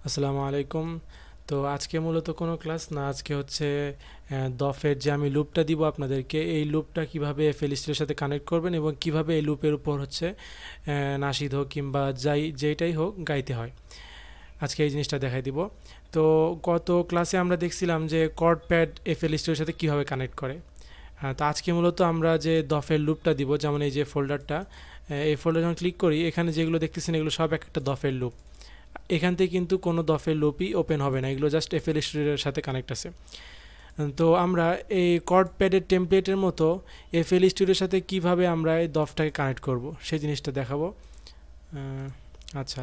আসসালামু আলাইকুম। তো আজকে মূলত কোনো ক্লাস না, আজকে হচ্ছে দফের যে আমি লুপটা দিব আপনাদেরকে, এই লুপটা কিভাবে এফএল স্টুডিওর সাথে কানেক্ট করবেন এবং কিভাবে এই লুপের উপর হচ্ছে নাশিদ হোক কিংবা যেইটাই হোক গাইতে হয়, আজকে এই জিনিসটা দেখাই দিব। তো গত ক্লাসে আমরা দেখছিলাম যে কর্ড প্যাড এফএল স্টুডিওর সাথে কিভাবে কানেক্ট করে। তো আজকে মূলত আমরা যে দফের লুপটা দিব, যেমন এই যে ফোল্ডারটা, এই ফোল্ডার যখন ক্লিক করি এখানে যেগুলো দেখতেছেন এগুলো সব একটা দফের লুপ। এখান থেকে কিন্তু কোনো দফের লুপই ওপেন হবে না, এগুলো জাস্ট এফএল স্টুডিওর সাথে কানেক্ট আছে। তো আমরা এই কর্ড প্যাডের টেমপ্লেটের মতো এফএল স্টুডিওর সাথে কিভাবে আমরা এই দফটাকে কানেক্ট করব সেই জিনিসটা দেখাবো। আচ্ছা,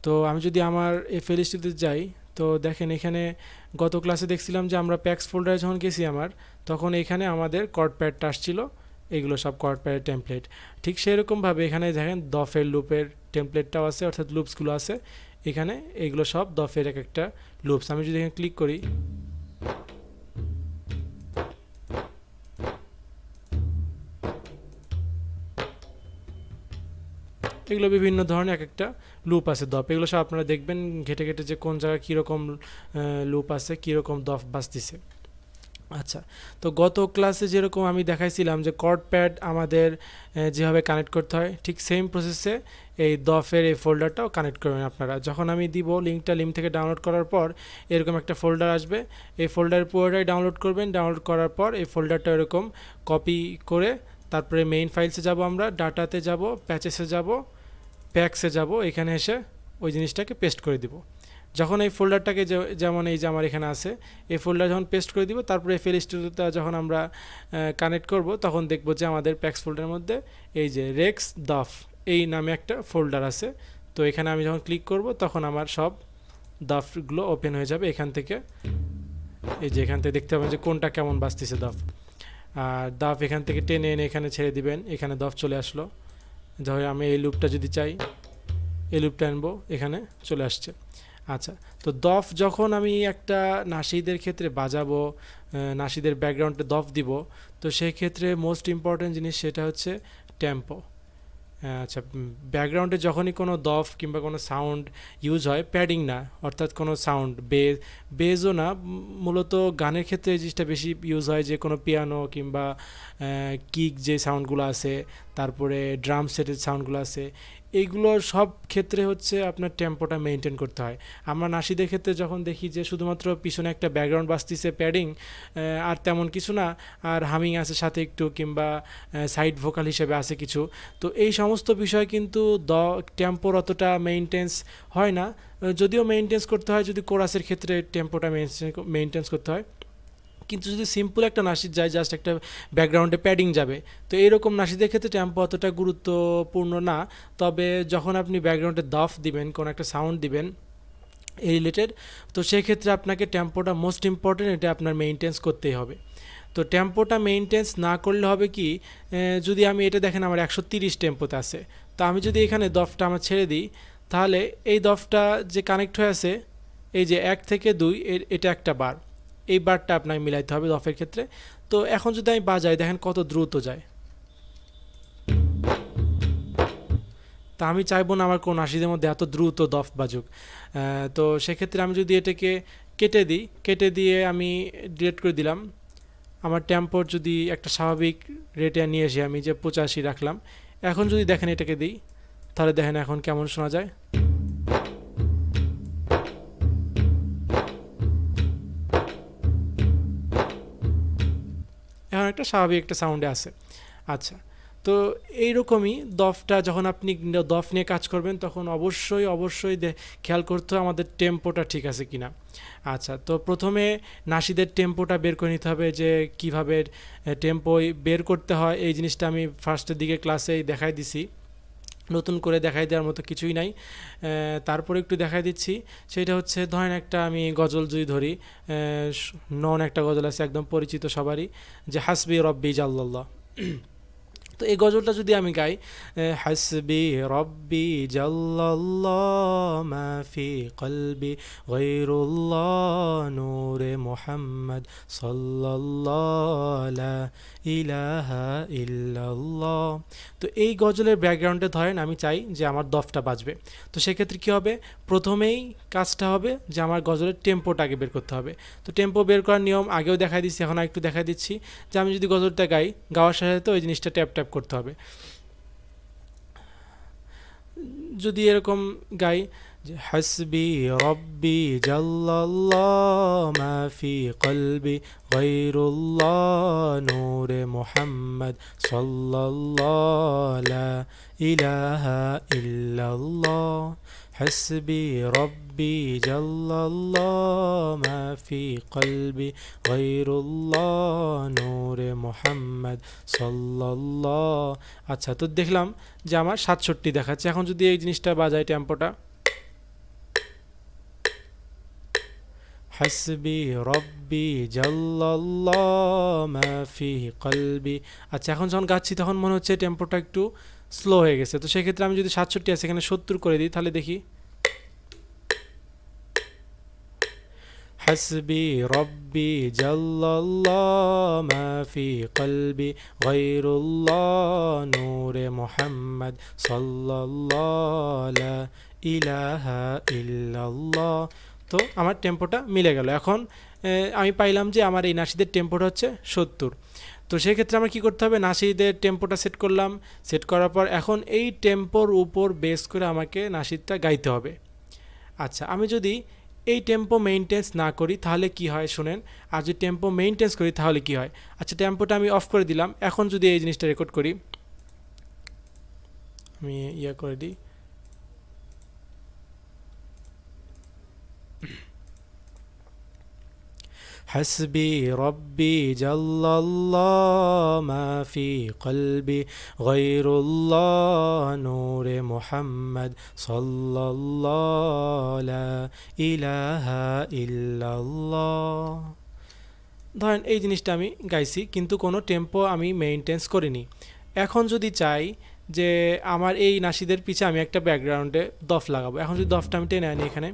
তো আমি যদি আমার এফএল স্টুডিওতে যাই, তো দেখেন এখানে গত ক্লাসে দেখছিলাম যে আমরা প্যাক্স ফোল্ডারে যখন গেছি আমার, তখন এখানে আমাদের কর্ড প্যাডটা আসছিল, এগুলো সব কর্ড প্যাডের টেমপ্লেট। ঠিক সেরকমভাবে এখানে দেখেন দফের লুপের টেমপ্লেটটাও আছে, অর্থাৎ লুপসগুলো আছে এখানে, এগুলো সব দফের এক একটা লুপস। আমি যদি এখানে ক্লিক করি, এগুলো বিভিন্ন ধরনের এক একটা লুপ আছে দফ, এগুলো সব আপনারা দেখবেন ঘেটে ঘেটে যে কোন জায়গায় কীরকম লুপ আছে, কীরকম দফ বাজতেছে। আচ্ছা, তো গত ক্লাসে যেরকম আমি দেখাইছিলাম যে কর্ড প্যাড আমাদের যেভাবে কানেক্ট করতে হয়, ঠিক সেম প্রসেসে এই দফের এই ফোল্ডারটাও কানেক্ট করবেন আপনারা। যখন আমি দিব লিঙ্কটা, লিঙ্ক থেকে ডাউনলোড করার পর এরকম একটা ফোল্ডার আসবে, এই ফোল্ডারের পুরোটাই ডাউনলোড করবেন। ডাউনলোড করার পর এই ফোল্ডারটা এরকম কপি করে তারপরে মেইন ফাইলসে যাব, আমরা ডাটাতে যাব, প্যাচেসে যাব, প্যাক্সে যাব, এখানে এসে ওই জিনিসটাকে পেস্ট করে দিব। যখন এই ফোল্ডারটাকে যেমন এই যে আমার এখানে আছে, এই ফোল্ডার যখন পেস্ট করে দিব, তারপরে এফএল স্টুডিওটা যখন আমরা কানেক্ট করব, তখন দেখব যে আমাদের প্যাক্স ফোল্ডারের মধ্যে এই যে রেক্স দফ এই নামে একটা ফোল্ডার আছে। তো এখানে আমি যখন ক্লিক করব তখন আমার সব দফগুলো ওপেন হয়ে যাবে এখান থেকে। এই যে এখান থেকে দেখতে পাবেন যে কোনটা কেমন বাজতেছে দফ। আর দফ এখান থেকে টেনে এনে এখানে ছেড়ে দিবেন, এখানে দফ চলে আসলো। ধরে আমি এই লুপটা যদি চাই, এই লুপটা আনবো, এখানে চলে আসছে। আচ্ছা, তো দফ যখন আমি একটা নাশিদের ক্ষেত্রে বাজাবো, নাশিদের ব্যাকগ্রাউন্ডে দফ দিব, তো সেই ক্ষেত্রে মোস্ট ইম্পর্ট্যান্ট জিনিস সেটা হচ্ছে টেম্পো। আচ্ছা, ব্যাকগ্রাউন্ডে যখনই কোনো দফ কিংবা কোনো সাউন্ড ইউজ হয়, প্যাডিং না, অর্থাৎ কোনো সাউন্ড বেজও না, মূলত গানের ক্ষেত্রে এই জিনিসটা বেশি ইউজ হয়, যে কোনো পিয়ানো কিংবা কিক যে সাউন্ডগুলো আছে, তারপরে ড্রাম সেটের সাউন্ডগুলো আছে, এইগুলোর সব ক্ষেত্রে হচ্ছে আপনার টেম্পোটা মেনটেন করতে হয়। আমরা নাশিদের ক্ষেত্রে যখন দেখি যে শুধুমাত্র পিছনে একটা ব্যাকগ্রাউন্ড বাজতেছে প্যাডিং, আর তেমন কিছু না, আর হামিং আছে সাথে একটু, কিংবা সাইড ভোকাল হিসেবে আছে কিছু, তো এই সমস্ত বিষয় কিন্তু টেম্পোর অতটা মেইনটেন্স হয় না। যদিও মেইনটেন্স করতে হয় যদি কোরাসের ক্ষেত্রে টেম্পোটা মেইনটেন্স করতে হয়, কিন্তু যদি সিম্পল একটা নাশিদ যায়, জাস্ট একটা ব্যাকগ্রাউন্ডে প্যাডিং যাবে, তো এরকম নাশিদের ক্ষেত্রে টেম্পো অতটা গুরুত্বপূর্ণ না। তবে যখন আপনি ব্যাকগ্রাউন্ডে দফ দিবেন, কোনো একটা সাউন্ড দিবেন এই রিলেটেড, তো সেই ক্ষেত্রে আপনাকে টেম্পোটা মোস্ট ইম্পর্টেন্ট, এটা আপনার মেইনটেন্স করতেই হবে। তো টেম্পোটা মেইনটেন্স না করলে হবে কি, যদি আমি এটা দেখেন আমার 130 টেম্পোতে আছে, তো আমি যদি এখানে দফটা আমার ছেড়ে দিই, তাহলে এই দফটা যে কানেক্ট হয়ে আছে, এই যে 1 থেকে 2, এটা একটা বার, এই বারটা আপনাকে মিলাইতে হবে দফের ক্ষেত্রে। তো এখন যদি আমি বাজাই, দেখেন কত দ্রুত যায়। তা আমি চাইবো না আমার কোন আশিদের মধ্যে এত দ্রুত দফ বাজুক। তো সেক্ষেত্রে আমি যদি এটাকে কেটে দিই, কেটে দিয়ে আমি ডিলিট করে দিলাম, আমার টেম্পোর যদি একটা স্বাভাবিক রেটে নিয়ে এসে আমি যে 85 রাখলাম, এখন যদি দেখেন এটাকে দিই, তাহলে দেখেন এখন কেমন শোনা যায়। এখন একটা স্বাভাবিক একটা সাউন্ডে আছে। আচ্ছা, তো এইরকমই দফটা যখন আপনি দফ নিয়ে কাজ করবেন, তখন অবশ্যই অবশ্যই খেয়াল করতে হবে আমাদের টেম্পোটা ঠিক আছে কিনা। আচ্ছা, তো প্রথমে নাশিদের টেম্পোটা বের করে নিতে হবে, যে কিভাবে টেম্পো বের করতে হয়, এই জিনিসটা আমি ফার্স্টের দিকে ক্লাসেই দেখাই দিছি, নতুন করে দেখাই দেওয়ার মতো কিছুই নাই। তারপরে একটু দেখাই দিচ্ছি, সেটা হচ্ছে ধরেন একটা আমি গজল যদি ধরি, নন একটা গজল আছে একদম পরিচিত সবারই, যে হাসবি রব্বি জাল্লাল্লাহ। তো তো এই গজলটা যদি আমি গাই, হাসবি রব্বি জাল্লাল্লাহ মা ফি কলবি গায়রুল্লাহ নূরে মুহাম্মদ সাল্লাল্লাহু লা ইলাহা ইল্লাল্লাহ। তো এই গজলের ব্যাকগ্রাউন্ডে ধরেন আমি চাই যে আমার দফটা বাজবে, তো সেক্ষেত্রে কী হবে, প্রথমেই কাজটা হবে যে আমার গজলের টেম্পোটা আগে বের করতে হবে। তো টেম্পো বের করার নিয়ম আগেও দেখাই দিচ্ছি, এখন একটু দেখাই দিচ্ছি যে আমি যদি গজলটা গাই, গাওয়ার সাথে সাথে ওই জিনিসটা ট্যাপ ট্যাপ করতে হবে। যদি এরকম গাই যে হাসবি রব্বি জাল্লাল্লাহ মা ফি কলবি গায়রুল্লাহ নূরে মুহাম্মদ সাল্লাল্লাহু লা ইলাহা ইল্লাল্লাহ, হাসবি রব্বি জাল্লাল্লাহ মা ফি কলবি গায়রুল্লাহ নূরে মুহাম্মদ সাল্লাল্লাহ। আচ্ছা, তো দেখলাম যে আমার 67 দেখাচ্ছে। এখন যদি এই জিনিসটা বাজায় টেম্পোটা, হাসবি রব্বি জাল্লাল্লাহ মা ফি কলবি। আচ্ছা, এখন যখন গাচ্ছি তখন মনে হচ্ছে টেম্পোটা একটু স্লো হয়ে গেছে। তো সেক্ষেত্রে আমি যদি 67 আছে এখানে 70 করে দিই, তাহলে দেখি হাসবি রব্বি জাল্লাল্লাহ মা ফি কলবি গায়রুল্লাহ নূরে মুহাম্মদ সাল্লাল্লাহু লা ইলাহা ইল্লাল্লাহ। তো আমার টেম্পোটা মিলে গেল। এখন আমি পাইলাম যে আমার এই নাশিদের টেম্পোটা হচ্ছে 70। তো সেক্ষেত্রে আমার কী করতে হবে, নাশিদের টেম্পোটা সেট করলাম, সেট করার পর এখন এই টেম্পোর উপর বেস করে আমাকে নাশিদটা গাইতে হবে। আচ্ছা, আমি যদি এই টেম্পো মেইনটেন্স না করি তাহলে কি হয় শুনেন, আর যদি টেম্পো মেইনটেন্স করি তাহলে কি হয়। আচ্ছা, টেম্পোটা আমি অফ করে দিলাম। এখন যদি এই জিনিসটা রেকর্ড করি, আমি করে দিই, হাসবি রব্বি জাল্লাল্লাহ মা ফি কলবি গায়রুল্লাহ নূরে মুহাম্মদ সাল্লাল্লাহু লা ইলাহা ইল্লাল্লাহ। ধরেন এই জিনিসটা আমি গাইছি কিন্তু কোনো টেম্পো আমি মেইনটেন্স করিনি। এখন যদি চাই যে আমার এই নাশিদের পিছে আমি একটা ব্যাকগ্রাউন্ডে দফ লাগাবো, এখন যদি দফটা আমি টেনে আনি, এখানে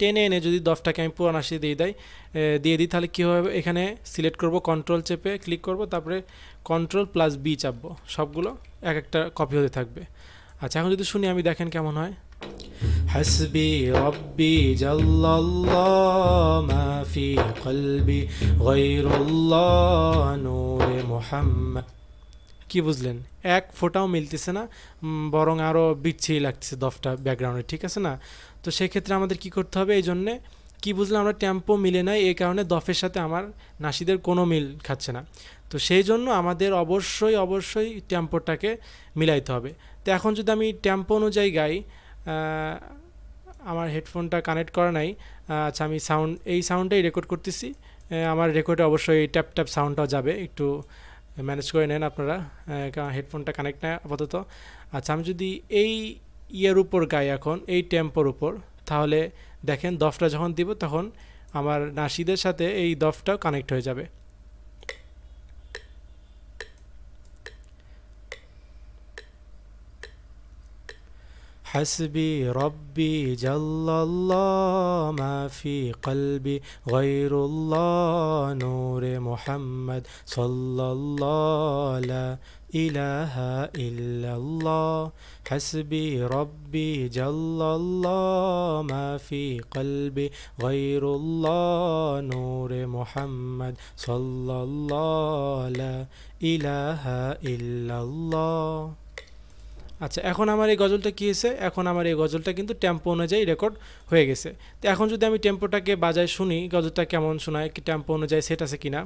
টেনে এনে যদি দফটাকে আমি পুরো নাশি দিয়ে দিই তাহলে কী হবে, এখানে সিলেক্ট করব, কন্ট্রোল চেপে ক্লিক করব, তারপরে কন্ট্রোল+B চাপবো, সবগুলো এক একটা কপি হতে থাকবে। আচ্ছা, এখন যদি শুনি আমি, দেখেন কেমন হয়, হাসবি রব্বি জাল্লাল্লাহ মা ফি কলবি গায়রুল্লাহ নূরে মুহাম্মদ। কি বুঝলেন, এক ফোঁটাও মিলতেছে না, বরং আরও বিচ্ছিরি লাগতেছে দফটা ব্যাকগ্রাউন্ডে, ঠিক আছে না। তো সেক্ষেত্রে আমাদের কি করতে হবে, এই জন্যে কী বুঝলাম আমরা টেম্পো মিলে নাই, এই কারণে দফের সাথে আমার নাশিদের কোনো মিল খাচ্ছে না। তো সেই জন্য আমাদের অবশ্যই টেম্পোটাকে মিলাইতে হবে। তো এখন যদি আমি টেম্পো অনুযায়ী গাই, আমার হেডফোনটা কানেক্ট করা নাই, আচ্ছা আমি এই সাউন্ডটাই রেকর্ড করতেছি, আমার রেকর্ডে অবশ্যই ট্যাপ ট্যাপ সাউন্ডটাও যাবে, একটু ম্যানেজ করে নেন আপনারা, কারণ হেডফোনটা কানেক্ট নাই আপাতত। আচ্ছা, আমি যদি এই উপর গাই, এখন এই টেম্পোর উপর, তাহলে দেখেন দফটা যখন দিব তখন আমার নাশিদের সাথে এই দফটাও কানেক্ট হয়ে যাবে। হাসবি রব্বি জাল্লাল্লাহ মা ফি কলবি গায়রুল্লাহ নূরে মুহাম্মদ সাল্লাল্লাহু লা ইলাহা ইল্লাল্লাহ, হাসবি রব্বি জাল্লাল্লাহ মা ফি কলবি গায়রুল্লাহ নূরে মুহাম্মদ সাল্লাল্লাহু লা ইলাহা ইল্লাল্লাহ। আচ্ছা, এখন আমার এই গজলটা কী হয়েছে, এখন আমার এই গজলটা কিন্তু টেম্পো অনুযায়ী রেকর্ড হয়ে গেছে। তো এখন যদি আমি টেম্পোটাকে বাজায় শুনি, গজলটা কেমন শোনায়, কি টেম্পো অনুযায়ী সেট আছে কিনা।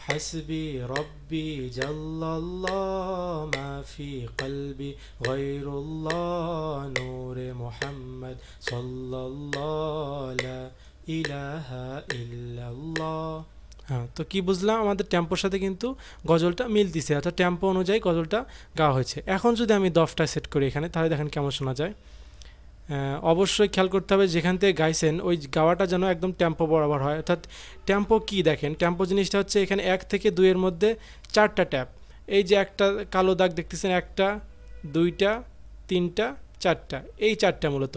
হাসবি রব্বি জাল্লাল্লাহ মা ফি কলবি গায়রুল্লাহ নূরে মুহাম্মদ সাল্লাল্লাহু লা ইলাহা ইল্লাল্লাহ। হ্যাঁ, তো কি বুঝলাম, আমাদের টেম্পোর সাথে কিন্তু গজলটা মিলতিছে, অর্থাৎ টেম্পো অনুযায়ী গজলটা গাওয়া হয়েছে। এখন যদি আমি দফটা সেট করি এখানে, তাহলে দেখেন কেমন শোনা যায়। অবশ্যই খেয়াল করতে হবে যেখান থেকে গাইছেন ওই গাওয়াটা যেন একদম টেম্পো বরাবর হয়। অর্থাৎ টেম্পো কি দেখেন, টেম্পো জিনিসটা হচ্ছে এখানে 1 থেকে 2 এর মধ্যে 4টা ট্যাপ। এই যে একটা কালো দাগ দেখতেছেন, 1টা 2টা 3টা 4টা, এই 4টা মূলত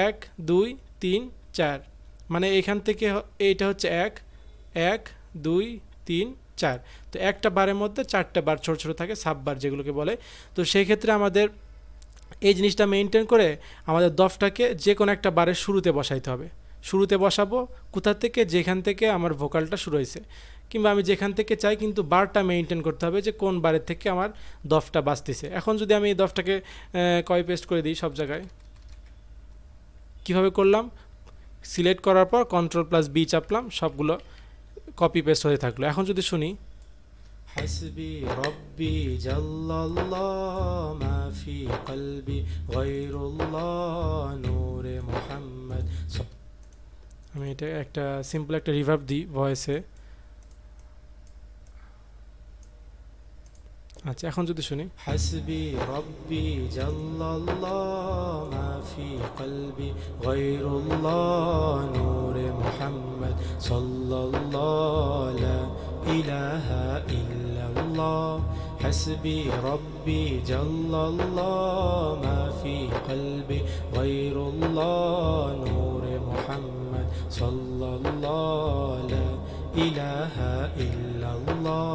1 2 3 4, মানে এখান থেকে এইটা হচ্ছে 1 1 2 3 4। তো একটা বারের মধ্যে 4টা বার ছোট ছোট থাকে, সাব বার যেগুলোকে বলে। তো সেই ক্ষেত্রে আমাদের এই জিনিসটা মেনটেন করে আমাদের দফটাকে যে কোনো একটা বারের শুরুতে বসাইতে হবে। শুরুতে বসাবো কোথা থেকে, যেখান থেকে আমার ভোকালটা শুরু হয়েছে, কিংবা আমি যেখান থেকে চাই, কিন্তু বারটা মেনটেন করতে হবে যে কোন বারের থেকে আমার দফটা বাজতেছে। এখন যদি আমি এই দফটাকে কপি পেস্ট করে দিই সব জায়গায়, কিভাবে করলাম, সিলেক্ট করার পর Ctrl+B চাপলাম, সবগুলো কপি পেস্ট হয়ে থাকলো। এখন যদি শুনি, হাসবি রব্বি জাল্লাল্লাহ মা ফি কলবি গায়রুল্লাহ নূরে মুহাম্মদ। আমি এটা একটা সিম্পল একটা রিভার্ব দিই ভয়েসে। আচ্ছা, এখন যদি শুনি, হাসবি রব্বি জাল্লাল্লাহ মা ফি কলবি গায়রুল্লাহ নূরে মুহাম্মদ সাল্লাল্লাহু লা ইলাহা ইল্লাল্লাহ হাসবি রব্বি জাল্লাল্লাহ মা ফি কলবি গায়রুল্লাহ নূরে মুহাম্মদ সাল্লাল্লাহু লা ইলাহা ইল্লাল্লাহ।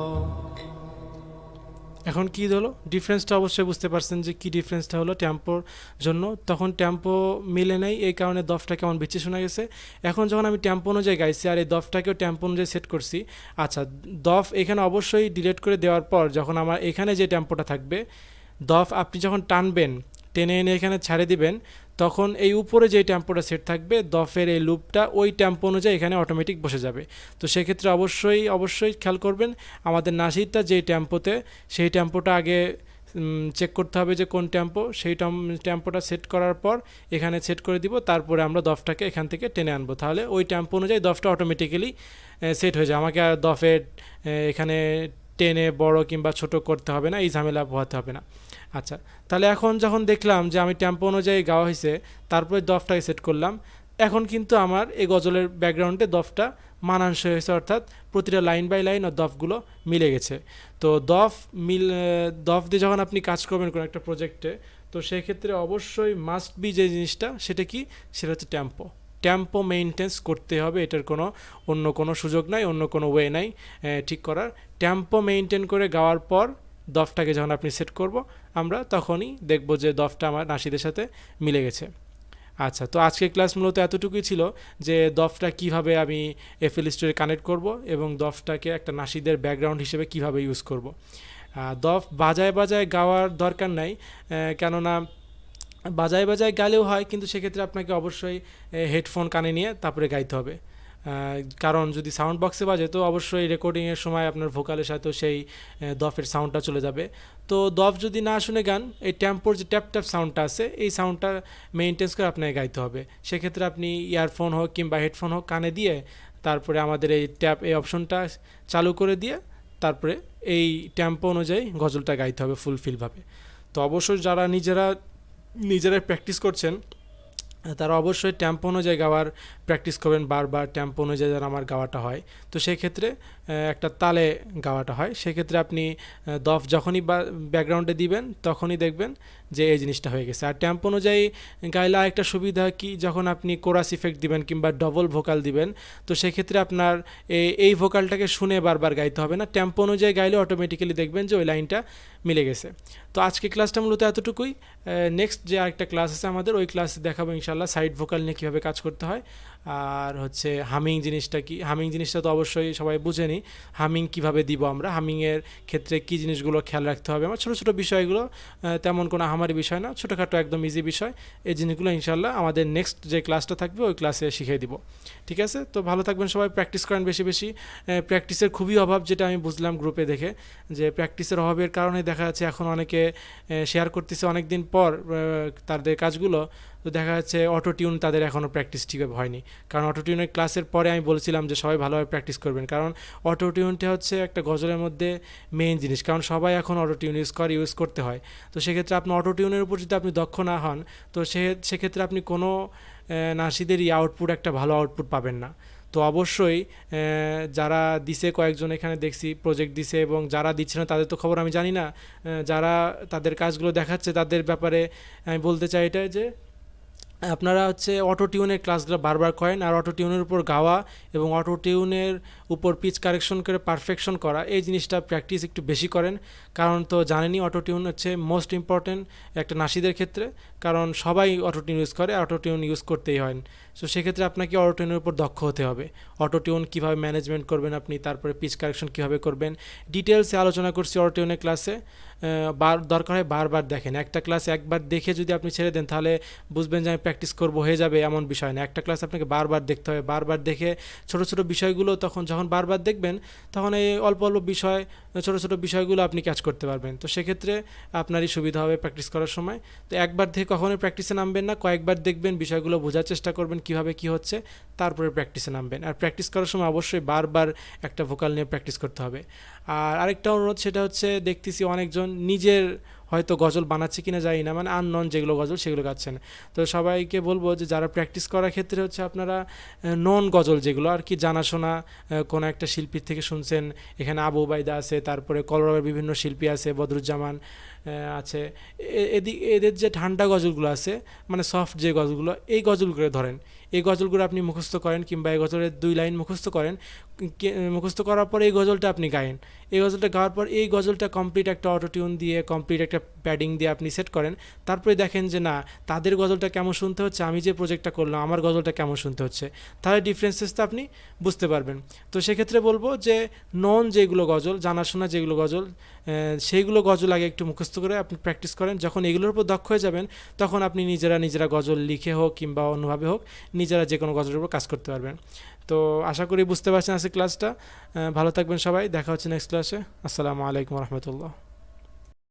এখন কী হলো ডিফারেন্সটা অবশ্যই বুঝতে পারছেন যে কী ডিফারেন্সটা হলো টেম্পোর জন্য। তখন টেম্পো মিলে নেই, এই কারণে দফটা কেমন বিচ্ছি শোনা গেছে। এখন যখন আমি টেম্পো অনুযায়ী গাইছি আর এই দফটাকেও টেম্পো অনুযায়ী সেট করছি, আচ্ছা দফ এখানে অবশ্যই ডিলিট করে দেওয়ার পর যখন আমার এখানে যে টেম্পোটা থাকবে, দফ আপনি যখন টানবেন, টেনে এনে এখানে ছাড়ে দিবেন, তখন এই উপরে যে টেম্পোটা সেট থাকবে দফের এই লুপটা ওই টেম্পো অনুযায়ী এখানে অটোমেটিক বসে যাবে। তো সেক্ষেত্রে অবশ্যই খেয়াল করবেন আমাদের নাসিরটা যেই টেম্পোতে, সেই টেম্পোটা আগে চেক করতে হবে যে কোন টেম্পো, সেই টেম্পোটা সেট করার পর এখানে সেট করে দিব, তারপরে আমরা দফটাকে এখান থেকে টেনে আনবো, তাহলে ওই টেম্পো অনুযায়ী দফটা অটোমেটিক্যালি সেট হয়ে যায়। আমাকে আর দফের এখানে টেনে বড় কিংবা ছোট করতে হবে না, এই ঝামেলা পোহাতে হবে না। আচ্ছা, তাহলে এখন যখন দেখলাম যে আমি টেম্পো অনুযায়ী গাওয়া হয়েছে, তারপরে দফটাকে সেট করলাম, এখন কিন্তু আমার এই গজলের ব্যাকগ্রাউন্ডে দফটা মানানসই হয়েছে, অর্থাৎ প্রতিটা লাইন বাই লাইন ও দফগুলো মিলে গেছে। তো দফ দিয়ে যখন আপনি কাজ করবেন কোনো একটা প্রজেক্টে, তো সেই ক্ষেত্রে অবশ্যই মাস্ট বি যে জিনিসটা, সেটা কি, সেটা হচ্ছে টেম্পো মেইনটেন্স করতে হবে। এটার অন্য কোনো সুযোগ নাই, অন্য কোনো ওয়ে নাই ঠিক করার। টেম্পো মেইনটেন করে গাওয়ার পর দফটাকে যখন আপনি সেট করব, আমরা তখনই দেখব যে দফটা আমার নাসিদের সাথে মিলে গেছে। আচ্ছা, তো আজকের ক্লাস মূলত এতটুকুই ছিল যে দফটা কিভাবে আমি FL Studio কানেক্ট করব এবং দফটাকে একটা নাসিদের ব্যাকগ্রাউন্ড হিসেবে কিভাবে ইউজ করব। দফ বাজায় গাওয়ার দরকার নাই, কেননা বাজায় গালেও হয়, কিন্তু সেক্ষেত্রে আপনাকে অবশ্যই হেডফোন কানে নিয়ে তারপরে গাইতে হবে। কারণ যদি সাউন্ড বক্সে বাজে তো অবশ্যই রেকর্ডিংয়ের সময় আপনার ভোকালের সাথেও সেই দফের সাউন্ডটা চলে যাবে। তো দফ যদি না শুনে গান, এই টেম্পোর যে ট্যাপ সাউন্ডটা আছে, এই সাউন্ডটা মেইনটেন্স করে আপনাকে গাইতে হবে। সেক্ষেত্রে আপনি ইয়ারফোন হোক কিংবা হেডফোন হোক কানে দিয়ে তারপরে আমাদের এই এই অপশনটা চালু করে দিয়ে তারপরে এই টেম্পো অনুযায়ী গজলটা গাইতে হবে ফুলফিলভাবে। তো অবশ্যই যারা নিজেরাই প্র্যাকটিস করছেন, তারা অবশ্যই টেম্পো অনুযায়ী গাওয়ার প্র্যাকটিস করবেন, বারবার টেম্পো অনুযায়ী যেন আমার গাওয়াটা হয়। তো সেক্ষেত্রে একটা তালে গাওয়াটা হয়, সেক্ষেত্রে আপনি দফ যখনই ব্যাকগ্রাউন্ডে দিবেন তখনই দেখবেন যে এই জিনিসটা হয়ে গেছে। আর টেম্পো অনুযায়ী গাইলে একটা সুবিধা কি, যখন আপনি কোরাস ইফেক্ট দিবেন কিংবা ডবল ভোকাল দিবেন, তো সেক্ষেত্রে আপনার এই ভোকালটাকে শুনে বারবার গাইতে হবে না, টেম্পো অনুযায়ী গাইলে অটোমেটিক্যালি দেখবেন যে ওই লাইনটা মিলে গেছে। তো আজকে ক্লাসটা মূলত এতটুকুই। নেক্সট যে আরেকটা ক্লাস আছে আমাদের, ওই ক্লাসে দেখাবো ইনশাল্লাহ সাইড ভোকাল নিয়ে কীভাবে কাজ করতে হয়, আর হচ্ছে হামিং জিনিসটা কি। হামিং জিনিসটা তো অবশ্যই সবাই বুঝেনি, হামিং কিভাবে দিব আমরা, হামিংয়ের ক্ষেত্রে কি জিনিসগুলো খেয়াল রাখতে হবে আমার, ছোটো ছোটো বিষয়গুলো, তেমন কোনো হামারি বিষয় না, ছোটোখাটো একদম ইজি বিষয়। এই জিনিসগুলো ইনশাল্লাহ আমাদের নেক্সট যে ক্লাসটা থাকবে ওই ক্লাসে শিখিয়ে দিব। ঠিক আছে, তো ভালো থাকবেন সবাই, প্র্যাকটিস করেন বেশি বেশি। প্র্যাকটিসের খুবই অভাব, যেটা আমি বুঝলাম গ্রুপে দেখে, যে প্র্যাকটিসের অভাবের কারণে দেখা যাচ্ছে এখন অনেকে শেয়ার করতেছে অনেক দিন পর তাদের কাজগুলো, তো দেখা যাচ্ছে অটো টিউন তাদের এখনও প্র্যাকটিস ঠিকভাবে হয়নি, কারণ অটো টিউনের ক্লাসের পরে আমি বলছিলাম যে সবাই ভালোভাবে প্র্যাকটিস করবেন, কারণ অটো টিউনটা হচ্ছে একটা গজলের মধ্যে মেইন জিনিস, কারণ সবাই এখন অটো টিউন ইউজ করতে হয়। তো সেক্ষেত্রে আপনি অটো টিউনের উপর যদি আপনি দক্ষ না হন, তো সেক্ষেত্রে আপনি কোনো নার্সিদেরই আউটপুট একটা ভালো আউটপুট পাবেন না। তো অবশ্যই যারা দিছে, কয়েকজন এখানে দেখছি প্রজেক্ট দিছে, এবং যারা দিচ্ছে না তাদের তো খবর আমি জানি না, যারা তাদের কাজগুলো দেখাচ্ছে তাদের ব্যাপারে আমি বলতে চাই এটা যে আপনারা হচ্ছে অটো টিউনের ক্লাসগুলো বারবার করেন, আর অটো টিউনের উপর গাওয়া এবং অটো টিউনের উপর পিচ কারেকশন করে পারফেকশন করা, এই জিনিসটা প্র্যাকটিস একটু বেশি করেন। কারণ তো জানেনই অটো টিউন হচ্ছে মোস্ট ইম্পর্টেন্ট একটা নাশিদের ক্ষেত্রে, কারণ সবাই অটো টিউন ইউজ করে, অটো টিউন ইউজ করতেই হয়। সো সেক্ষেত্রে আপনাকে অটো টিউনের উপর দক্ষ হতে হবে। অটো টিউন কীভাবে ম্যানেজমেন্ট করবেন আপনি, তারপরে পিচ কারেকশন কীভাবে করবেন, ডিটেলসে আলোচনা করছি অটো টিউনের ক্লাসে। দরকার হয় বারবার দেখেন, একটা ক্লাস একবার দেখে যদি আপনি ছেড়ে দেন তাহলে বুঝবেন যে আমি প্র্যাকটিস করবো হয়ে যাবে, এমন বিষয় না। একটা ক্লাস আপনাকে বারবার দেখতে হবে, বারবার দেখে ছোটো ছোটো বিষয়গুলো তখন যখন বারবার দেখবেন তখন এই অল্প অল্প বিষয়, ছোটো ছোটো বিষয়গুলো আপনি ক্যাচ করতে পারবেন। তো সেক্ষেত্রে আপনারই সুবিধা হবে প্র্যাকটিস করার সময়। তো একবার দেখে কখনোই প্র্যাকটিসে নামবেন না, কয়েকবার দেখবেন, বিষয়গুলো বোঝার চেষ্টা করবেন কীভাবে কী হচ্ছে, তারপরে প্র্যাকটিসে নামবেন। আর প্র্যাকটিস করার সময় অবশ্যই বারবার একটা ভোকাল নিয়ে প্র্যাকটিস করতে হবে। আর আরেকটা অনুরোধ, সেটা হচ্ছে দেখতেছি অনেকজন নিজের হয়তো গজল বানাচ্ছে কিনা জানি না, মানে আননন যেগুলো গজল সেগুলো গাচ্ছেন। তো সবাইকে বলবো যে যারা প্র্যাকটিস করার ক্ষেত্রে হচ্ছে আপনারা নন গজল যেগুলো আর কি জানাশোনা কোনো একটা শিল্পীর থেকে শুনছেন, এখানে আবু ওবায়দা আছে, তারপরে কলরবের বিভিন্ন শিল্পী আছে, বদরুজ্জামান আছে, এদের যে ঠান্ডা গজলগুলো আছে, মানে সফট যে গজলগুলো, এই গজলগুলো ধরেন, এই গজলগুলো আপনি মুখস্থ করেন, কিংবা এই গজলের 2 লাইন মুখস্থ করেন, মুখস্থ করার পর এই গজলটা আপনি গায়েন। এই গজলটা গাওয়ার পর এই গজলটা কমপ্লিট একটা অটো টিউন দিয়ে, কমপ্লিট একটা প্যাডিং দিয়ে আপনি সেট করেন। তারপরে দেখেন যে না, তাদের গজলটা কেমন শুনতে হচ্ছে, আমি যে প্রজেক্টটা করলাম আমার গজলটা কেমন শুনতে হচ্ছে, তাহলে ডিফারেন্সেসটা আপনি বুঝতে পারবেন। তো সেক্ষেত্রে বলবো যে নন যেগুলো গজল, জানাশোনা যেগুলো গজল, সেইগুলো গজল আগে একটু মুখস্থ করে আপনি প্র্যাকটিস করেন। যখন এগুলোর উপর দক্ষ হয়ে যাবেন তখন আপনি নিজেরা গজল লিখে হোক কিংবা অন্যভাবে হোক নিজেরা যে কোনো গজলের উপর কাজ করতে পারবেন। তো আশা করি বুঝতে পারছেন আজকে ক্লাসটা। ভালো থাকবেন সবাই, দেখা হচ্ছে নেক্সট ক্লাসে। আসসালামু আলাইকুম রহমতুল্লাহ।